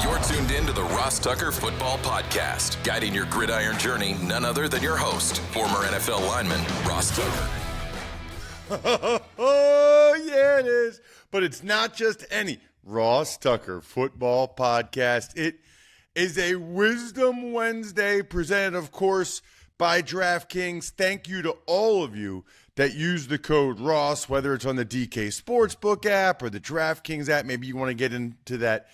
You're tuned in to the Ross Tucker Football Podcast, guiding your gridiron journey, none other than your host, former NFL lineman, Ross Tucker. Oh, yeah, it is. But it's not just any Ross Tucker Football Podcast. It is a Wisdom Wednesday presented, of course, by DraftKings. Thank you to all of you that use the code Ross, whether it's on the DK Sportsbook app or the DraftKings app. Maybe you want to get into that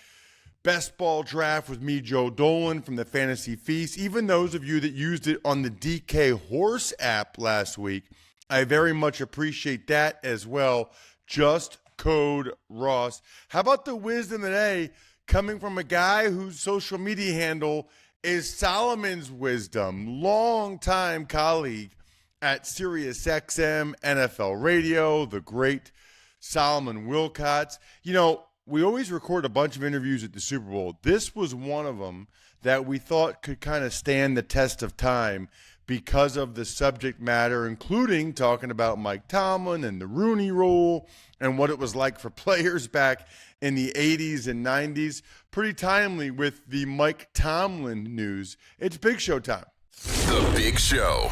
best ball draft with me, Joe Dolan from the Fantasy Feast. Even those of you that used it on the DK Horse app last week, I very much appreciate that as well. Just code Ross. How about the wisdom today coming from a guy whose social media handle is Solomon's Wisdom, longtime colleague at SiriusXM, NFL Radio, the great Solomon Wilcots. You know, we always record a bunch of interviews at the Super Bowl. This was one of them that we thought could kind of stand the test of time because of the subject matter, including talking about Mike Tomlin and the Rooney Rule and what it was like for players back in the 80s and 90s. Pretty timely with the Mike Tomlin news. It's Big Show time. The Big Show.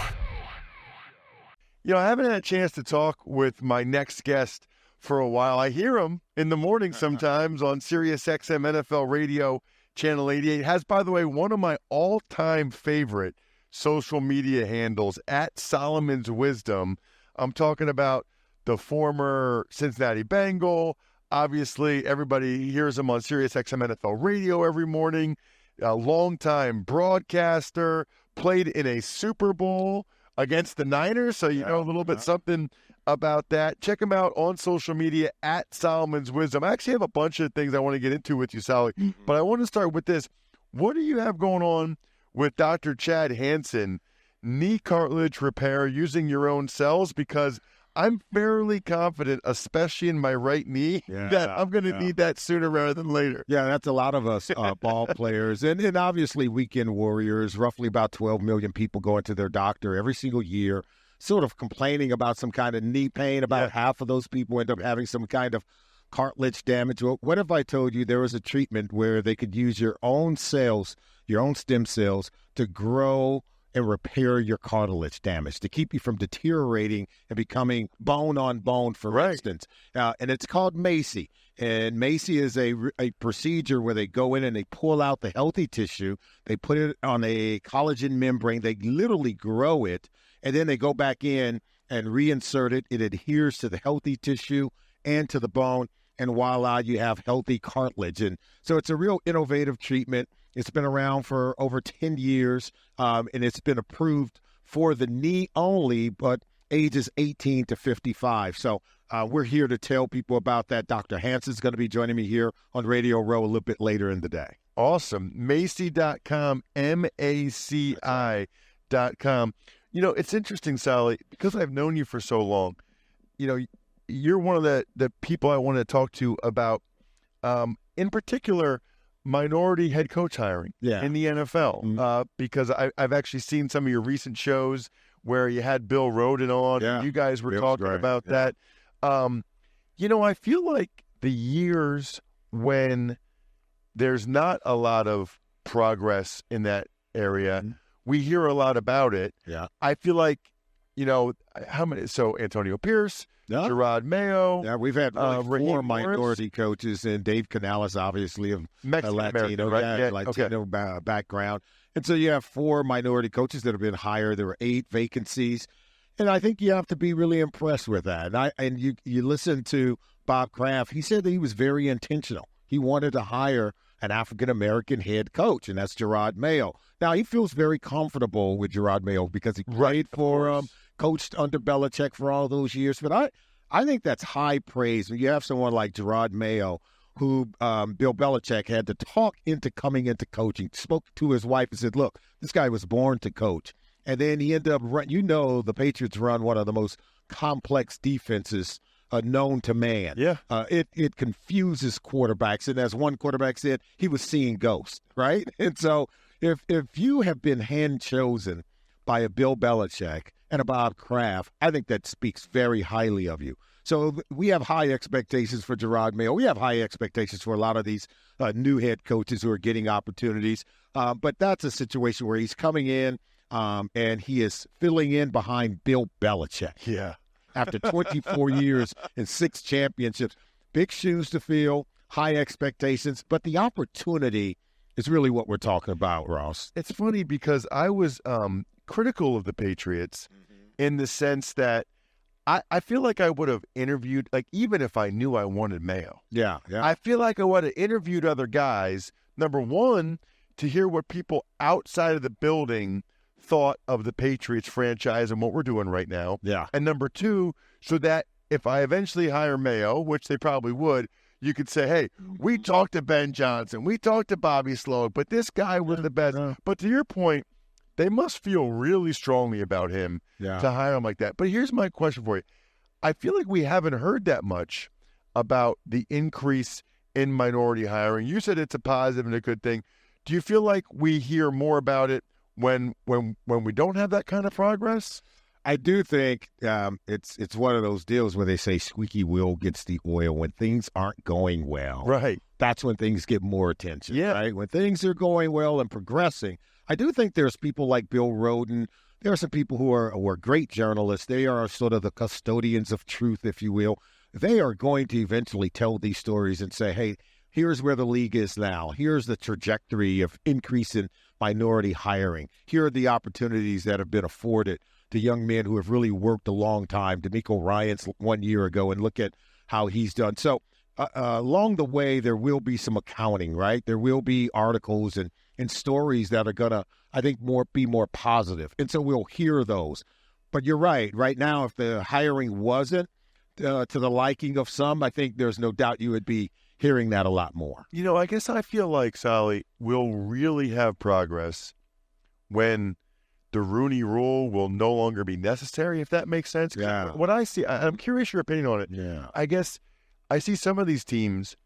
You know, I haven't had a chance to talk with my next guest for a while. I hear him in the morning sometimes on SiriusXM NFL Radio, Channel 88. Has, by the way, one of my all-time favorite social media handles, at Solomon's Wisdom. I'm talking about the former Cincinnati Bengal. Obviously, everybody hears him on SiriusXM NFL Radio every morning. A longtime broadcaster, played in a Super Bowl against the Niners, so you know a little bit something about that. Check him out on social media at Solomon's Wisdom. I actually have a bunch of things I want to get into with you, Sally, but I want to start with this. What do you have going on with Dr. Chad Hansen, knee cartilage repair using your own cells? Because I'm fairly confident, especially in my right knee, that I'm going to need that sooner rather than later. Yeah, that's a lot of us ball players. And obviously weekend warriors, roughly about 12 million people going to their doctor every single year, sort of complaining about some kind of knee pain. About half of those people end up having some kind of cartilage damage. Well, what if I told you there was a treatment where they could use your own cells, your own stem cells, to grow and repair your cartilage damage, to keep you from deteriorating and becoming bone on bone, for instance. And it's called MACI. And MACI is a procedure where they go in and they pull out the healthy tissue. They put it on a collagen membrane. They literally grow it. And then they go back in and reinsert it. It adheres to the healthy tissue and to the bone. And voila, you have healthy cartilage. And so it's a real innovative treatment. It's been around for over 10 years, and it's been approved for the knee only, but ages 18 to 55. So we're here to tell people about that. Dr. Hansen's going to be joining me here on Radio Row a little bit later in the day. Awesome. Maci.com, MACI.com. You know, it's interesting, Sally, because I've known you for so long. You know, you're one of the people I want to talk to about, in particular, minority head coach hiring in the NFL, because I've actually seen some of your recent shows where you had Bill Rhoden on. And you guys were talking about that. You know, I feel like the years when there's not a lot of progress in that area, we hear a lot about it. I feel like, you know, how many? So Antonio Pierce, Jerod Mayo. Yeah, we've had four minority coaches, and Dave Canales, obviously, of Latino, Latino background. And so you have four minority coaches that have been hired. There were 8 vacancies. And I think you have to be really impressed with that. And you listen to Bob Kraft. He said that he was very intentional. He wanted to hire an African-American head coach, and that's Jerod Mayo. Now, he feels very comfortable with Jerod Mayo because he played for him, coached under Belichick for all those years. But I think that's high praise. When you have someone like Jerod Mayo, who Bill Belichick had to talk into coming into coaching, spoke to his wife and said, look, this guy was born to coach. And then he ended up, the Patriots run one of the most complex defenses known to man. It confuses quarterbacks. And as one quarterback said, he was seeing ghosts, right? And so if you have been hand chosen by a Bill Belichick and a Bob Kraft, I think that speaks very highly of you. So we have high expectations for Jerod Mayo. We have high expectations for a lot of these new head coaches who are getting opportunities. But that's a situation where he's coming in and he is filling in behind Bill Belichick. Yeah. After 24 years and 6 championships, big shoes to fill, high expectations, but the opportunity is really what we're talking about, Ross. It's funny because I was critical of the Patriots in the sense that I feel like I would have interviewed, like, even if I knew I wanted Mayo. Yeah. I feel like I would have interviewed other guys, number one, to hear what people outside of the building thought of the Patriots franchise and what we're doing right now. Yeah. And number two, so that if I eventually hire Mayo, which they probably would, you could say, hey, we talked to Ben Johnson, we talked to Bobby Sloan, but this guy was the best. But to your point, they must feel really strongly about him to hire him like that. But here's my question for you. I feel like we haven't heard that much about the increase in minority hiring. You said it's a positive and a good thing. Do you feel like we hear more about it when we don't have that kind of progress? I do think it's one of those deals where they say squeaky wheel gets the oil. When things aren't going well, right? That's when things get more attention, yeah. Right? When things are going well and progressing, I do think there's people like Bill Roden. There are some people who are great journalists. They are sort of the custodians of truth, if you will. They are going to eventually tell these stories and say, hey, here's where the league is now. Here's the trajectory of increase in minority hiring. Here are the opportunities that have been afforded to young men who have really worked a long time. D'Amico Ryans 1 year ago, and look at how he's done. So along the way, there will be some accounting, right? There will be articles and stories that are going to, I think, be more positive. And so we'll hear those. But you're right. Right now, if the hiring wasn't to the liking of some, I think there's no doubt you would be hearing that a lot more. You know, I guess I feel like, Solly, we'll really have progress when the Rooney Rule will no longer be necessary, if that makes sense. Yeah. What I see, I'm curious your opinion on it. Yeah. I guess I see some of these teams,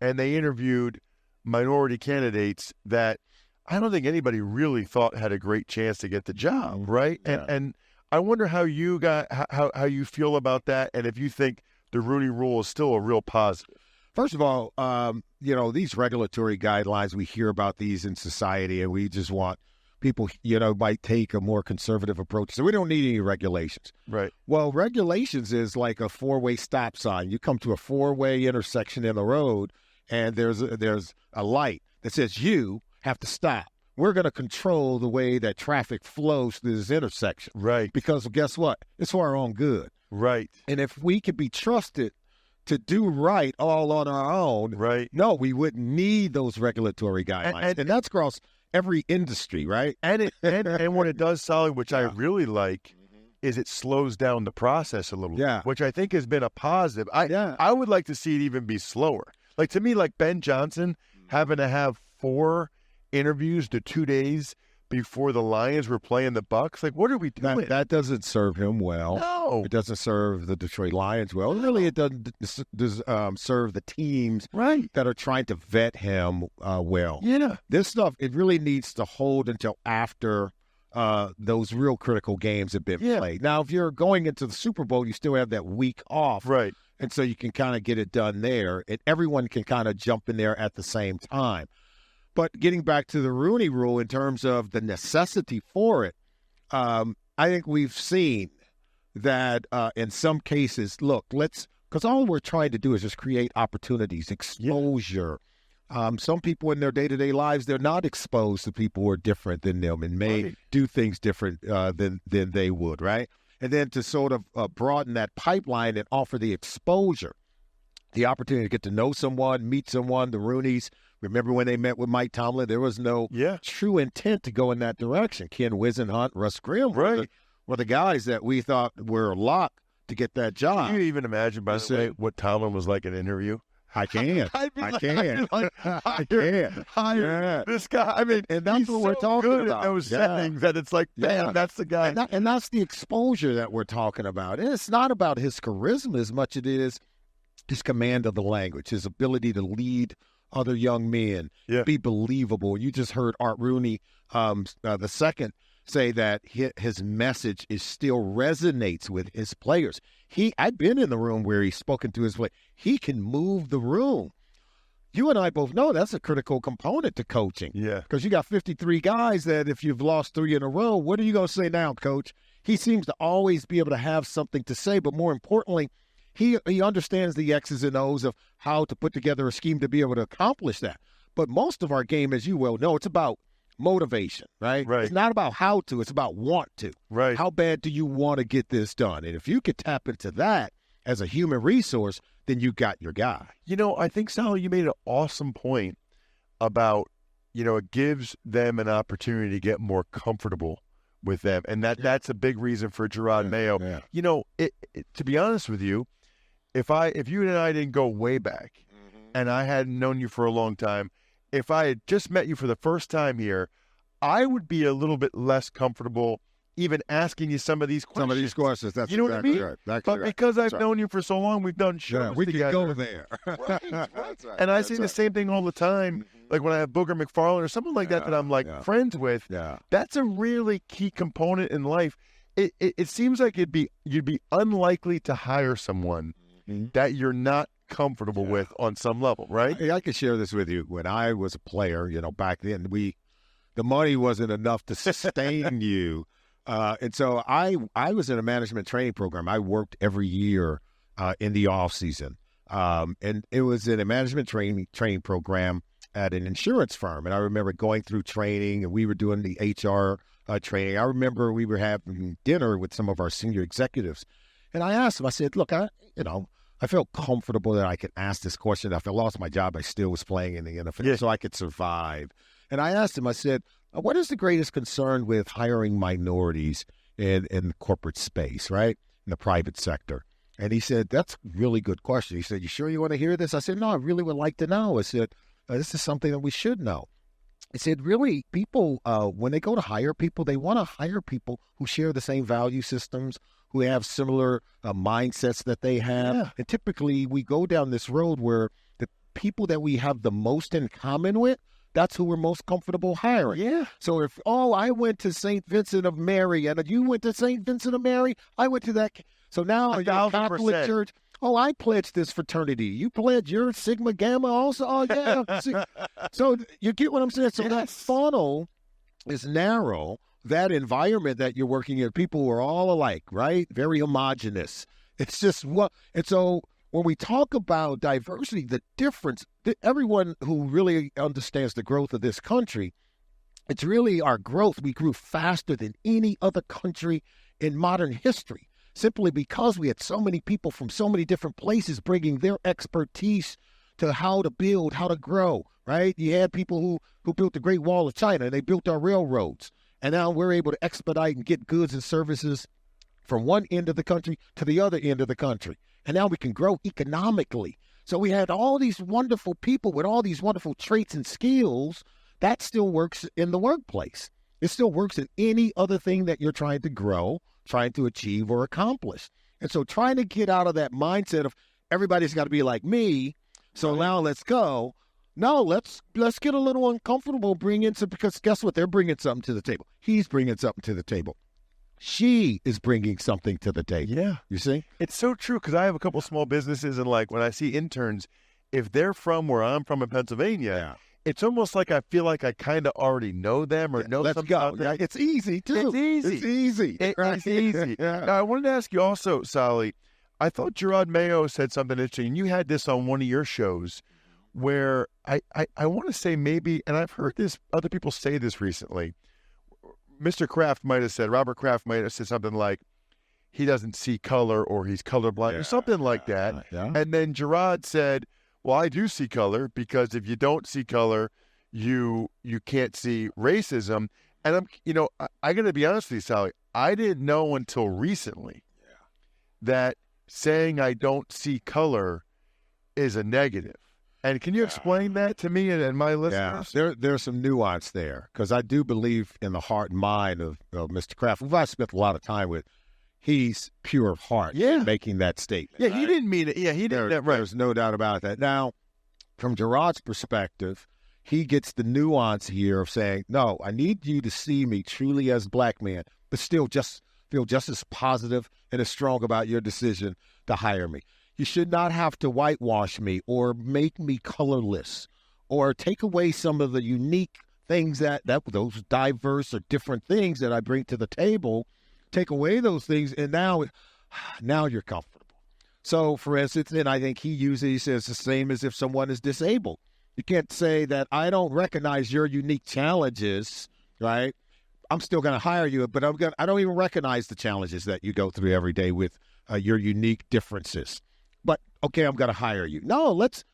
and they interviewed minority candidates that I don't think anybody really thought had a great chance to get the job, right? Yeah. And I wonder how you how you feel about that, and if you think the Rooney Rule is still a real positive. First of all, these regulatory guidelines, we hear about these in society, and we just want people, might take a more conservative approach. So we don't need any regulations. Right. Well, regulations is like a 4-way stop sign. You come to a 4-way intersection in the road, and there's a light that says you have to stop. We're going to control the way that traffic flows through this intersection. Right. Because guess what? It's for our own good. Right. And if we could be trusted to do right all on our own, right? No, we wouldn't need those regulatory guidelines. And that's across every industry, right? And what it does, Solly, which I really like, is it slows down the process a little bit, which I think has been a positive. I would like to see it even be slower. Like, to me, like Ben Johnson having to have 4 interviews to 2 days before the Lions were playing the Bucs. Like, what are we doing? That doesn't serve him well. No. It doesn't serve the Detroit Lions well. Really, it doesn't serve the teams that are trying to vet him well. Yeah. This stuff, it really needs to hold until after those real critical games have been played. Now, if you're going into the Super Bowl, you still have that week off. Right. And so you can kind of get it done there, and everyone can kind of jump in there at the same time. But getting back to the Rooney Rule in terms of the necessity for it, I think we've seen that in some cases, because all we're trying to do is just create opportunities, exposure. Some people in their day-to-day lives, they're not exposed to people who are different than them and may do things different than they would, right? And then to sort of broaden that pipeline and offer the exposure, the opportunity to get to know someone, meet someone, the Rooneys. Remember when they met with Mike Tomlin? There was no true intent to go in that direction. Ken Wisenhunt, Russ Grimm were the guys that we thought were locked to get that job. Can you even imagine, by the way, what Tomlin was like in an interview? I can. I can. Hire this guy. I mean, and that's what we're talking good about. In those settings that it's like, bam, that's the guy. And that's the exposure that we're talking about. And it's not about his charisma as much as it is his command of the language, his ability to lead other young men, be believable. You just heard Art Rooney the second say that his message still resonates with his players. I've been in the room where he's spoken to his players. He can move the room. You and I both know that's a critical component to coaching. Yeah. Because you got 53 guys that if you've lost 3 in a row, what are you going to say now, Coach? He seems to always be able to have something to say, but more importantly, he understands the X's and O's of how to put together a scheme to be able to accomplish that. But most of our game, as you well know, it's about motivation, right? Right. It's not about how to, it's about want to. Right. How bad do you want to get this done? And if you could tap into that as a human resource, then you got your guy. I think, Sal, you made an awesome point about, it gives them an opportunity to get more comfortable with them. And that's a big reason for Jerod Mayo. Yeah. To be honest with you, if you and I didn't go way back and I hadn't known you for a long time, if I had just met you for the first time here, I would be a little bit less comfortable even asking you some of these questions. Some of these questions, that's you know exactly what I mean? right. That's but right. because I've That's known you for so long, we've done shows we together. can go there. Right. That's right. And I That's say right. the same thing all the time. Like when I have Booger McFarland or someone like that I'm like friends with. Yeah. That's a really key component in life. It seems like you'd be unlikely to hire someone that you're not comfortable with on some level, right? I could share this with you. When I was a player, back then the money wasn't enough to sustain you. And so I was in a management training program. I worked every year in the off season. And it was in a management training program at an insurance firm. And I remember going through training, and we were doing the HR training. I remember we were having dinner with some of our senior executives. And I asked them, I said, look, I felt comfortable that I could ask this question. If I lost my job, I still was playing in the NFL, so I could survive. And I asked him, I said, what is the greatest concern with hiring minorities in the corporate space, right, in the private sector? And he said, that's a really good question. He said, you sure you want to hear this? I said, no, I really would like to know. I said, this is something that we should know. He said, really, people, when they go to hire people, they want to hire people who share the same value systems, who have similar mindsets that they have. Yeah. And typically we go down this road where the people that we have the most in common with, that's who we're most comfortable hiring. Yeah. So if, I went to St. Vincent of Mary, and you went to St. Vincent of Mary, I went to that. So now you're a Catholic church. Oh, I pledged this fraternity. You pledge your Sigma Gamma also? Oh, yeah. So you get what I'm saying? So that funnel is narrow. That environment that you're working in, people are all alike, right? Very homogenous. It's just and so when we talk about diversity, the difference, everyone who really understands the growth of this country, it's really our growth. We grew faster than any other country in modern history, simply because we had so many people from so many different places bringing their expertise to how to build, how to grow, right? You had people who built the Great Wall of China, and they built our railroads. And now we're able to expedite and get goods and services from one end of the country to the other end of the country. And now we can grow economically. So we had all these wonderful people with all these wonderful traits and skills. That still works in the workplace. It still works in any other thing that you're trying to grow, trying to achieve or accomplish. And so trying to get out of that mindset of everybody's got to be like me, so now let's go. No, let's get a little uncomfortable, because guess what? They're bringing something to the table. He's bringing something to the table. She is bringing something to the table. Yeah. You see? It's so true, because I have a couple small businesses, and like when I see interns, if they're from where I'm from in Pennsylvania, it's almost like I feel like I kind of already know them or know something about them. It's easy, too. It's easy. It's easy. It's easy. Yeah. Now, I wanted to ask you also, Sally, I thought Jerod Mayo said something interesting, and you had this on one of your shows, where I want to say maybe, and I've heard this, other people say this recently, Robert Kraft might have said something like, he doesn't see color or he's colorblind or something like that. Yeah. And then Jerod said, well, I do see color, because if you don't see color, you can't see racism. And I got to be honest with you, Sally, I didn't know until recently that saying I don't see color is a negative. And can you explain that to me and my listeners? Yeah, there's some nuance there, because I do believe in the heart and mind of Mr. Kraft, who I spent a lot of time with. He's pure of heart making that statement. Yeah, he didn't mean it. Yeah, he didn't. There's no doubt about that. Now, from Jerod's perspective, he gets the nuance here of saying, no, I need you to see me truly as a black man, but still just feel just as positive and as strong about your decision to hire me. You should not have to whitewash me or make me colorless or take away some of the unique things that those diverse or different things that I bring to the table. Take away those things, and now you're comfortable. So, for instance, and I think he says the same as if someone is disabled. You can't say that I don't recognize your unique challenges, right? I'm still going to hire you, but I don't even recognize the challenges that you go through every day with your unique differences. But okay, I'm going to hire you. No, let's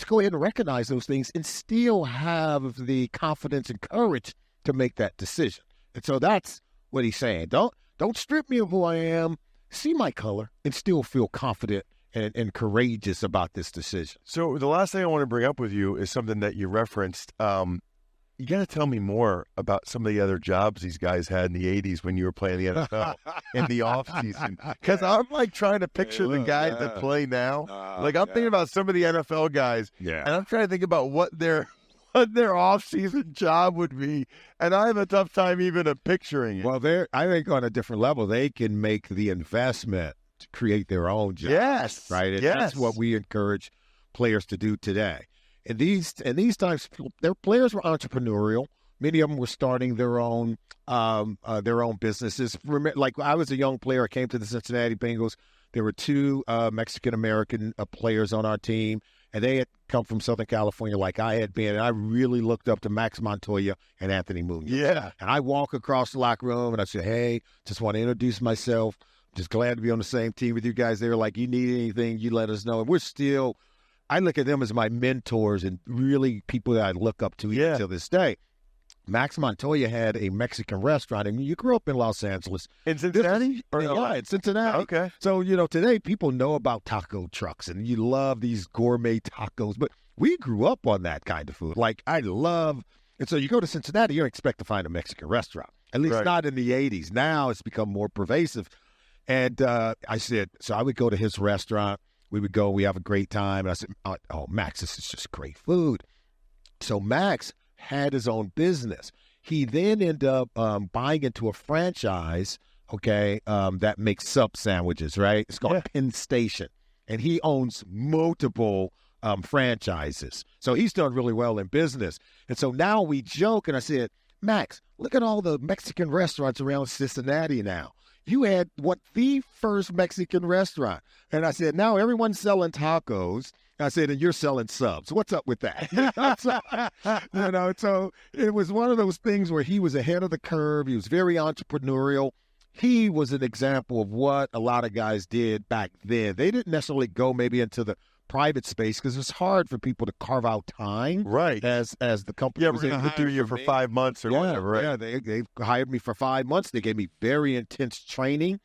go ahead and recognize those things and still have the confidence and courage to make that decision. And so that's what he's saying. Don't strip me of who I am. See my color and still feel confident and courageous about this decision. So the last thing I want to bring up with you is something that you referenced. You got to tell me more about some of the other jobs these guys had in the 80s when you were playing the NFL in the offseason. Because I'm like trying to picture the guys that play now. I'm thinking about some of the NFL guys, and I'm trying to think about what their off-season job would be, and I have a tough time even picturing it. Well, I think on a different level, they can make the investment to create their own job. Yes, right. And yes. That's what we encourage players to do today. And these times, their players were entrepreneurial. Many of them were starting their own businesses. Like I was a young player, I came to the Cincinnati Bengals. There were two Mexican American players on our team, and they had come from Southern California like I had been. And I really looked up to Max Montoya and Anthony Munoz. Yeah. And I walk across the locker room and I said, hey, just want to introduce myself. Just glad to be on the same team with you guys. They were like, you need anything, you let us know. And I look at them as my mentors and really people that I look up to even to this day. Max Montoya had a Mexican restaurant, and you grew up in Los Angeles. In Cincinnati? Yeah, in Cincinnati. Okay. So, today people know about taco trucks, and you love these gourmet tacos, but we grew up on that kind of food. And so you go to Cincinnati, you don't expect to find a Mexican restaurant, at least not in the 80s. Now it's become more pervasive. And I said, so I would go to his restaurant. We would go, we have a great time. And I said, oh, Max, this is just great food. So Max had his own business. He then ended up buying into a franchise, that makes sub sandwiches, right? It's called Penn Station. And he owns multiple franchises. So he's done really well in business. And so now we joke, and I said, Max, look at all the Mexican restaurants around Cincinnati now. You had the first Mexican restaurant. And I said, now everyone's selling tacos. I said, and you're selling subs. What's up with that? So it was one of those things where he was ahead of the curve. He was very entrepreneurial. He was an example of what a lot of guys did back then. They didn't necessarily go maybe into the private space because it's hard for people to carve out time. Right. As the company was going to hire you for 5 months or whatever, right? Yeah, they hired me for 5 months. They gave me very intense training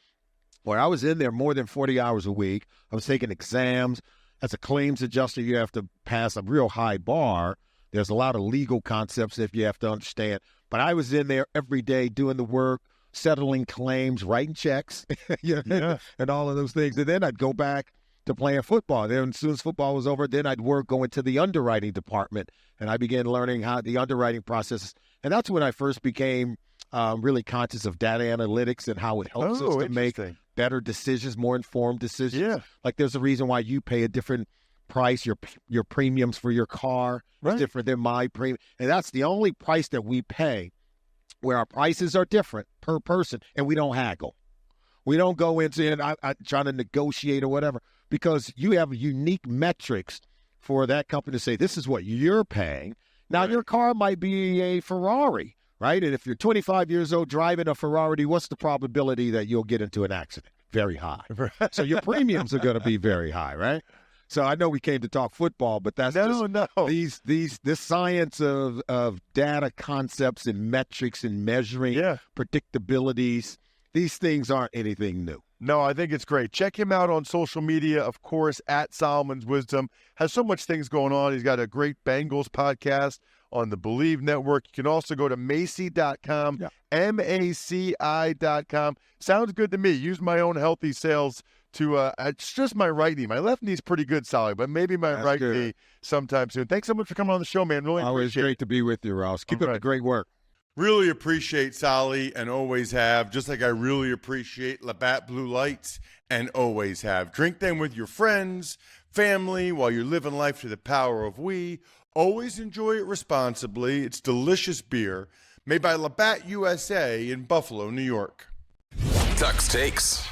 where I was in there more than 40 hours a week. I was taking exams. As a claims adjuster, you have to pass a real high bar. There's a lot of legal concepts that you have to understand. But I was in there every day doing the work, settling claims, writing checks, and all of those things. And then I'd go back to playing football. Then as soon as football was over, then I'd go into the underwriting department, and I began learning how the underwriting process. And that's when I first became really conscious of data analytics and how it helps us to make better decisions, more informed decisions. Yeah. Like there's a reason why you pay a different price. Your premiums for your car is different than my premium. And that's the only price that we pay where our prices are different per person, and we don't haggle. We don't go into it, I'm trying to negotiate or whatever, because you have unique metrics for that company to say, this is what you're paying. Now, your car might be a Ferrari, right? And if you're 25 years old driving a Ferrari, what's the probability that you'll get into an accident? Very high. So your premiums are going to be very high, right? So I know we came to talk football, but that's this science of data concepts and metrics and measuring predictabilities. These things aren't anything new. No, I think it's great. Check him out on social media, of course, at Solomon's Wisdom. Has so much things going on. He's got a great Bengals podcast on the Believe Network. You can also go to Macy.com, MACI.com. Sounds good to me. Use my own healthy sales to it's just my right knee. My left knee's pretty good, Solly, but maybe my right knee sometime soon. Thanks so much for coming on the show, man. Really Always appreciate great to be with you, Ross. Keep up the great work. Really appreciate Solly and always have, just like I really appreciate Labatt Blue Lights and always have. Drink them with your friends, family, while you're living life to the power of we. Always enjoy it responsibly. It's delicious beer made by Labatt USA in Buffalo, New York. Tuck's Takes.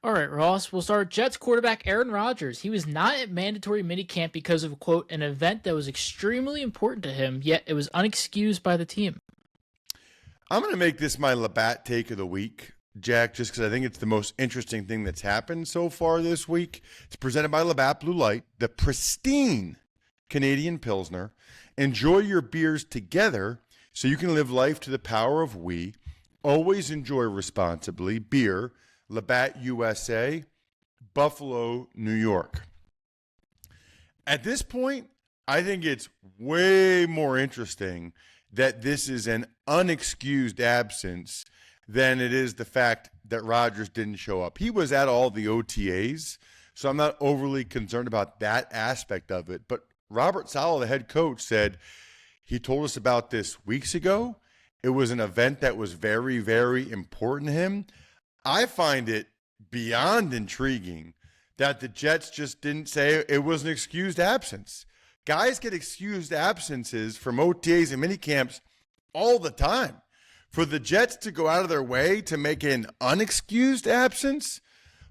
All right, Ross, we'll start Jets quarterback Aaron Rodgers. He was not at mandatory minicamp because of, quote, an event that was extremely important to him, yet it was unexcused by the team. I'm going to make this my Labatt take of the week, Jack, just because I think it's the most interesting thing that's happened so far this week. It's presented by Labatt Blue Light, the pristine Canadian Pilsner. Enjoy your beers together so you can live life to the power of we. Always enjoy responsibly. Beer, Labatt USA, Buffalo, New York. At this point, I think it's way more interesting that this is an unexcused absence than it is the fact that Rodgers didn't show up. He was at all the OTAs, so I'm not overly concerned about that aspect of it. But Robert Saleh, the head coach, said he told us about this weeks ago. It was an event that was very, very important to him. I find it beyond intriguing that the Jets just didn't say it was an excused absence. Guys get excused absences from OTAs and minicamps all the time. For the Jets to go out of their way to make an unexcused absence,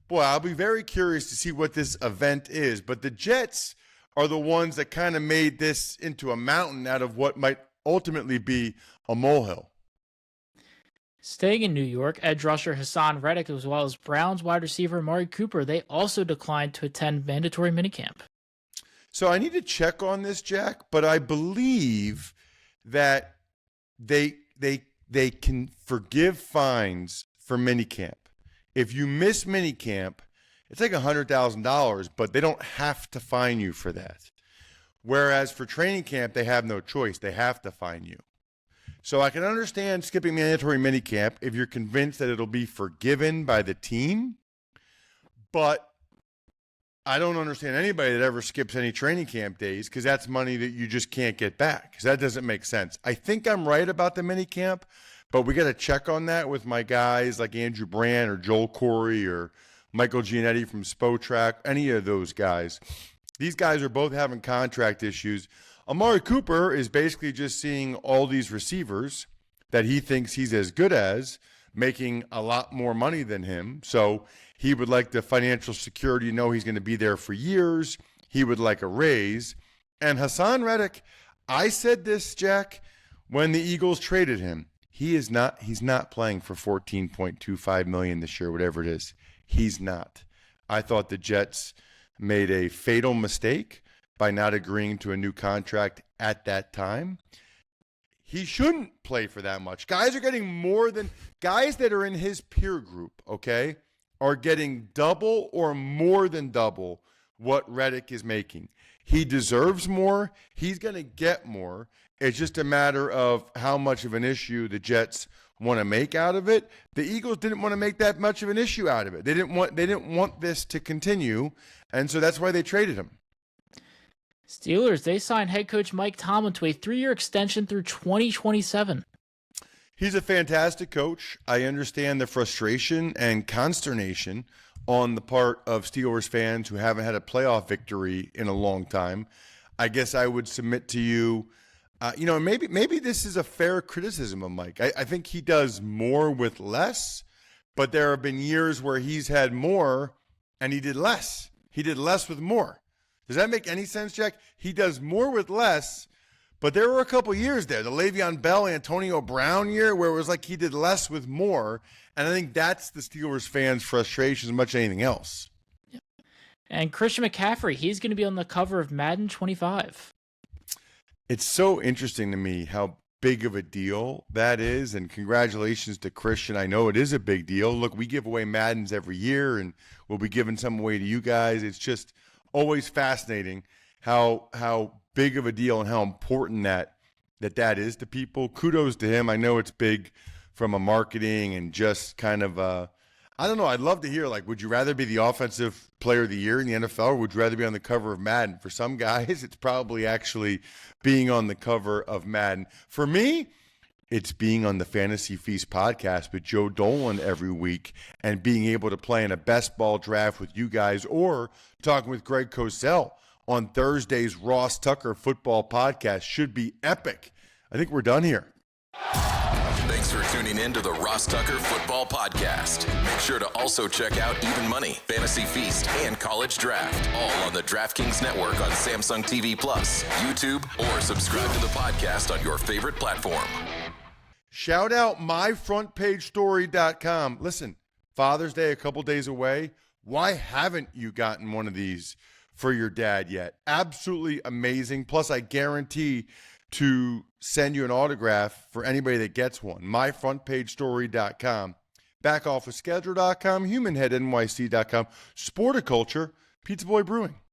boy, I'll be very curious to see what this event is. But the Jets are the ones that kind of made this into a mountain out of what might ultimately be a molehill. Staying in New York, edge rusher Hassan Reddick, as well as Browns wide receiver Amari Cooper, they also declined to attend mandatory minicamp. So I need to check on this, Jack, but I believe that they can forgive fines for minicamp. If you miss minicamp, it's like $100,000, but they don't have to fine you for that. Whereas for training camp, they have no choice. They have to fine you. So I can understand skipping mandatory minicamp if you're convinced that it'll be forgiven by the team, but I don't understand anybody that ever skips any training camp days because that's money that you just can't get back because that doesn't make sense. I think I'm right about the minicamp, but we got to check on that with my guys like Andrew Brand or Joel Corey or Michael Giannetti from Spotrac, any of those guys. These guys are both having contract issues. Amari Cooper is basically just seeing all these receivers that he thinks he's as good as making a lot more money than him. So he would like the financial security to know he's going to be there for years. He would like a raise. And Hassan Reddick, I said this, Jack, when the Eagles traded him. He's not playing for $14.25 million this year, whatever it is. He's not. I thought the Jets made a fatal mistake by not agreeing to a new contract at that time. He shouldn't play for that much. Guys are getting more than guys that are in his peer group, okay, are getting double or more than double what Reddick is making. He deserves more. He's going to get more. It's just a matter of how much of an issue the Jets want to make out of it. The Eagles didn't want to make that much of an issue out of it. They didn't want this to continue, and so that's why they traded him. Steelers, they signed head coach Mike Tomlin to a 3-year extension through 2027. He's a fantastic coach. I understand the frustration and consternation on the part of Steelers fans who haven't had a playoff victory in a long time. I guess I would submit to you, maybe this is a fair criticism of Mike. I think he does more with less, but there have been years where he's had more and he did less. He did less with more. Does that make any sense, Jack? He does more with less, but there were a couple years there, the Le'Veon Bell, Antonio Brown year, where it was like he did less with more, and I think that's the Steelers fans' frustration as much as anything else. Yeah. And Christian McCaffrey, he's going to be on the cover of Madden 25. It's so interesting to me how big of a deal that is, and congratulations to Christian. I know it is a big deal. Look, we give away Maddens every year, and we'll be giving some away to you guys. It's just always fascinating how big of a deal and how important that is to people. Kudos to him. I know it's big from a marketing and just kind of I don't know. I'd love to hear, like, would you rather be the offensive player of the year in the NFL, or would you rather be on the cover of Madden? For some guys, it's probably actually being on the cover of Madden. For me, it's being on the Fantasy Feast podcast with Joe Dolan every week and being able to play in a best ball draft with you guys, or talking with Greg Cosell on Thursday's Ross Tucker football podcast. Should be epic. I think we're done here. Thanks for tuning in to the Ross Tucker Football Podcast. Make sure to also check out Even Money, Fantasy Feast, and College Draft, all on the DraftKings Network on Samsung TV Plus, YouTube, or subscribe to the podcast on your favorite platform. Shout out myfrontpagestory.com. Listen, Father's Day a couple days away. Why haven't you gotten one of these for your dad yet? Absolutely amazing. Plus, I guarantee to send you an autograph for anybody that gets one. myfrontpagestory.com, backofficeschedule.com, humanheadnyc.com, Sporticulture, Pizza Boy Brewing.